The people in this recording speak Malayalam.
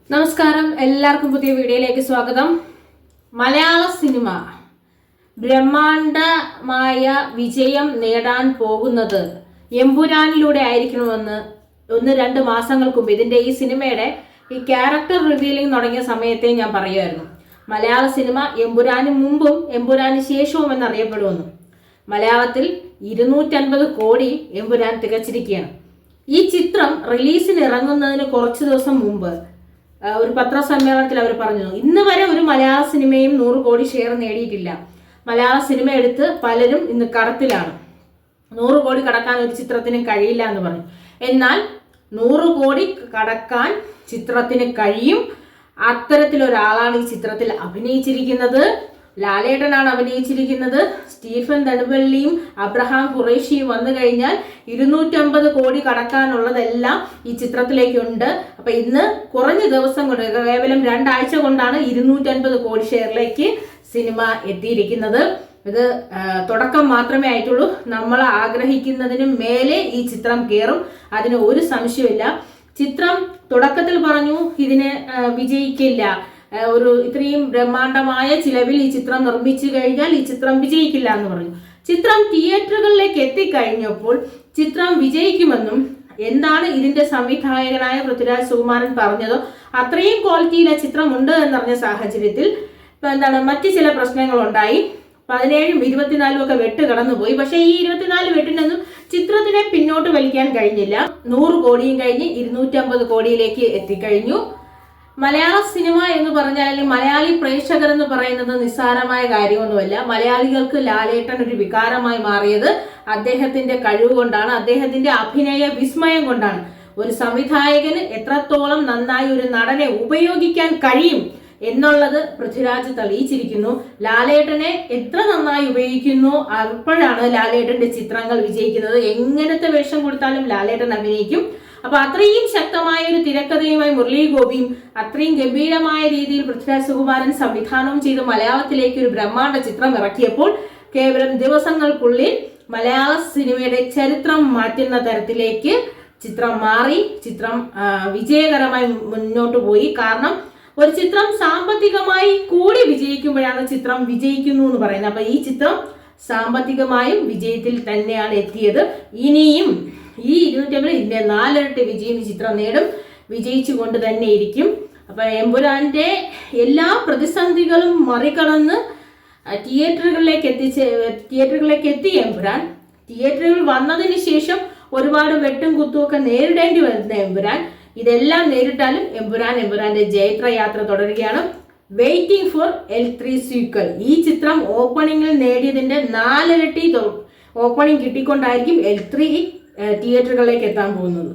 നമസ്കാരം, എല്ലാവർക്കും പുതിയ വീഡിയോയിലേക്ക് സ്വാഗതം. മലയാള സിനിമ ബ്രഹ്മാണ്ഡമായ വിജയം നേടാൻ പോകുന്നത് എമ്പുരാനിലൂടെ ആയിരിക്കണമെന്ന് 1-2 മാസങ്ങൾക്ക് മുമ്പ് ഇതിന്റെ ഈ സിനിമയുടെ ഈ ക്യാരക്ടർ റിവീലിംഗ് തുടങ്ങിയ സമയത്തെ ഞാൻ പറയുമായിരുന്നു. മലയാള സിനിമ എമ്പുരാന് മുമ്പും എമ്പുരാന് ശേഷവും എന്നറിയപ്പെടുമെന്ന്. മലയാളത്തിൽ 250 കോടി എമ്പുരാൻ തികച്ചിരിക്കുകയാണ്. ഈ ചിത്രം റിലീസിന് ഇറങ്ങുന്നതിന് കുറച്ച് ദിവസം മുമ്പ് ഒരു പത്രസമ്മേളനത്തിൽ അവർ പറഞ്ഞു, ഇന്ന് വരെ ഒരു മലയാള സിനിമയും 100 കോടി ഷെയർ നേടിയിട്ടില്ല. മലയാള സിനിമ എടുത്ത് പലരും ഇന്ന് കടത്തിലാണ്. 100 കോടി കടക്കാൻ ഒരു ചിത്രത്തിന് കഴിയില്ല എന്ന് പറഞ്ഞു. എന്നാൽ 100 കോടി കടക്കാൻ ചിത്രത്തിന് കഴിയും. അത്തരത്തിലൊരാളാണ് ഈ ചിത്രത്തിൽ അഭിനയിച്ചിരിക്കുന്നത്. ലാലേട്ടനാണ് അഭിനയിച്ചിരിക്കുന്നത്. സ്റ്റീഫൻ നെടുമ്പള്ളിയും അബ്രഹാം ഖുറേഷിയും വന്നു കഴിഞ്ഞാൽ 250 കോടി കടക്കാനുള്ളതെല്ലാം ഈ ചിത്രത്തിലേക്കുണ്ട്. അപ്പൊ ഇന്ന് കുറഞ്ഞ ദിവസം കൊണ്ട്, കേവലം 2 ആഴ്ച കൊണ്ടാണ് 250 കോടി ഷെയറിലേക്ക് സിനിമ എത്തിയിരിക്കുന്നത്. ഇത് തുടക്കം മാത്രമേ ആയിട്ടുള്ളൂ. നമ്മൾ ആഗ്രഹിക്കുന്നതിനും മേലെ ഈ ചിത്രം കയറും, അതിന് ഒരു സംശയമില്ല. ചിത്രം തുടക്കത്തിൽ പറഞ്ഞു ഇതിന് വിജയിക്കില്ല, ഇത്രയും ബ്രഹ്മാണ്ഡമായ ചിലവിൽ ഈ ചിത്രം നിർമ്മിച്ചു കഴിഞ്ഞാൽ ഈ ചിത്രം വിജയിക്കില്ല എന്ന് പറഞ്ഞു. ചിത്രം തിയേറ്ററുകളിലേക്ക് എത്തിക്കഴിഞ്ഞപ്പോൾ ചിത്രം വിജയിക്കുമെന്നും, എന്താണ് ഇതിന്റെ സംവിധായകനായ പൃഥ്വിരാജ് സുകുമാരൻ പറഞ്ഞതോ അത്രയും ക്വാളിറ്റിയിലെ ചിത്രം ഉണ്ട് എന്നറിഞ്ഞ സാഹചര്യത്തിൽ മറ്റു ചില പ്രശ്നങ്ങൾ ഉണ്ടായി. 17ഉം 24ഉം ഒക്കെ വെട്ട് കടന്നുപോയി. പക്ഷെ ഈ 24 വെട്ടിനൊന്നും ചിത്രത്തിനെ പിന്നോട്ട് വലിക്കാൻ കഴിഞ്ഞില്ല. 100 കോടിയും കഴിഞ്ഞ് 250 കോടിയിലേക്ക് എത്തിക്കഴിഞ്ഞു. മലയാള സിനിമ എന്ന് പറഞ്ഞാൽ, അല്ലെങ്കിൽ മലയാളി പ്രേക്ഷകർ എന്ന് പറയുന്നത് നിസ്സാരമായ കാര്യമൊന്നുമല്ല. മലയാളികൾക്ക് ലാലേട്ടൻ ഒരു വികാരമായി മാറിയത് അദ്ദേഹത്തിന്റെ കഴിവ് കൊണ്ടാണ്, അദ്ദേഹത്തിന്റെ അഭിനയ വിസ്മയം കൊണ്ടാണ്. ഒരു സംവിധായകന് എത്രത്തോളം നന്നായി ഒരു നടനെ ഉപയോഗിക്കാൻ കഴിയും എന്നുള്ളത് പൃഥ്വിരാജ് തെളിയിച്ചിരിക്കുന്നു. ലാലേട്ടനെ എത്ര നന്നായി ഉപയോഗിക്കുന്നു അപ്പോഴാണ് ലാലേട്ടന്റെ ചിത്രങ്ങൾ വിജയിക്കുന്നത്. എങ്ങനത്തെ വേഷം കൊടുത്താലും ലാലേട്ടൻ അഭിനയിക്കും. അപ്പൊ അത്രയും ശക്തമായ ഒരു തിരക്കഥയുമായി മുരളി ഗോപിയും അത്രയും ഗംഭീരമായ രീതിയിൽ പൃഥ്വിരാജ് സുകുമാരൻ സംവിധാനവും ചെയ്ത് മലയാളത്തിലേക്ക് ഒരു ബ്രഹ്മാണ്ഡ ചിത്രം ഇറക്കിയപ്പോൾ കേവലം ദിവസങ്ങൾക്കുള്ളിൽ മലയാള സിനിമയുടെ ചരിത്രം മാറ്റുന്ന തരത്തിലേക്ക് ചിത്രം മാറി. ചിത്രം വിജയകരമായി മുന്നോട്ട് പോയി. കാരണം ഒരു ചിത്രം സാമ്പത്തികമായി കൂടി വിജയിക്കുമ്പോഴാണ് ചിത്രം വിജയിക്കുന്നു എന്ന് പറയുന്നത്. അപ്പൊ ഈ ചിത്രം സാമ്പത്തികമായും വിജയത്തിൽ തന്നെയാണ് എത്തിയത്. ഇനിയും ഈ 250 ഇതിന്റെ 4 ഇരട്ടി വിജയം ഈ ചിത്രം നേടും, വിജയിച്ചു കൊണ്ട് തന്നെ ഇരിക്കും. അപ്പൊ എമ്പുരാന്റെ എല്ലാ പ്രതിസന്ധികളും മറികടന്ന് തിയേറ്ററുകളിലേക്ക് എത്തി എമ്പുരാൻ. തിയേറ്ററുകൾ വന്നതിന് ശേഷം ഒരുപാട് വെട്ടും കുത്തുമൊക്കെ നേരിടേണ്ടി വരുന്ന എമ്പുരാൻ ഇതെല്ലാം നേരിട്ടാലും എമ്പുരാന്റെ ജൈത്രയാത്ര തുടരുകയാണ്. Waiting for L3 sequel. ഈ ചിത്രം ഓപ്പണിംഗിൽ നേടിയതിന്റെ 4 ഇരട്ടി ഓപ്പണിംഗ് കിട്ടിക്കൊണ്ടായിരിക്കും L3 തിയേറ്ററുകളിലേക്ക് എത്താൻ പോകുന്നത്.